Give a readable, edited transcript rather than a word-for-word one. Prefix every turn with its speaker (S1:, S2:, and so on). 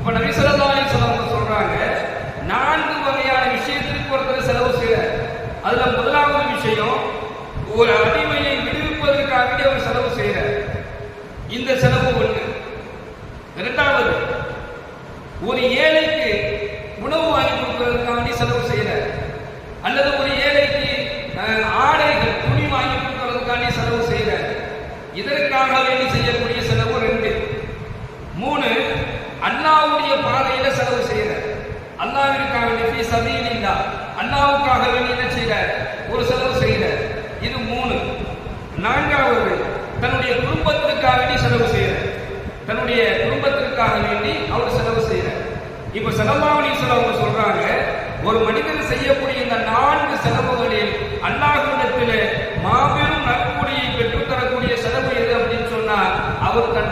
S1: அப்ப நபி ஸல்லல்லாஹு அலைஹி வஸல்லம் சொல்றாங்க, 4 வகையான விஷயத்திற்கு ஒருத்தர் செலவு செய்யறார். அதுல முதலாவது விஷயம், ஒரு அடிமையை விடுவிப்பதற்காக அவர் செலவு செய்யறார். இந்த செலவு ஒன்று. இரண்டாவது, ஒரு ஏழைக்கு உணவு வாங்கி கொடுப்பதற்காண்டி செலவு செய்யறார். அல்லது ஒரு ஏழைக்கு ஆடைகள் துணி வாங்கி கொடுப்பதற்காண்டி செலவு செய்யறார். இதற்காக வேண்டி செய்யக்கூடிய செலவு 2. 3, அல்லாஹ்வுடைய பாதையில செலவு செய்யறார். அல்லாஹ்விற்காக வேண்டி ஃபீ சபீலில்லாஹ், அல்லாஹ்வுக்காக வேண்டி என்ன செய்யறார்? ஒரு செலவு செய்யறார். இது 3. 4வது, தன்னுடைய குடும்பத்திற்காக வேண்டி செலவு செய்யறார். தன்னுடைய குடும்பத்திற்காக வேண்டி அவர் செலவு செய்யறார். இப்ப ஸல்லல்லாஹு அலைஹி வஸல்லம் சொல்றாங்க, ஒரு மனிதர் செய்யக்கூடிய இந்த 4 செலவுகளில் அல்லாஹ்விடத்திலே மாபெரும் நற்கூலியை பெற்றுத்தரக்கூடிய செலவு எது அப்படின்னு சொன்னா, அவர் தன்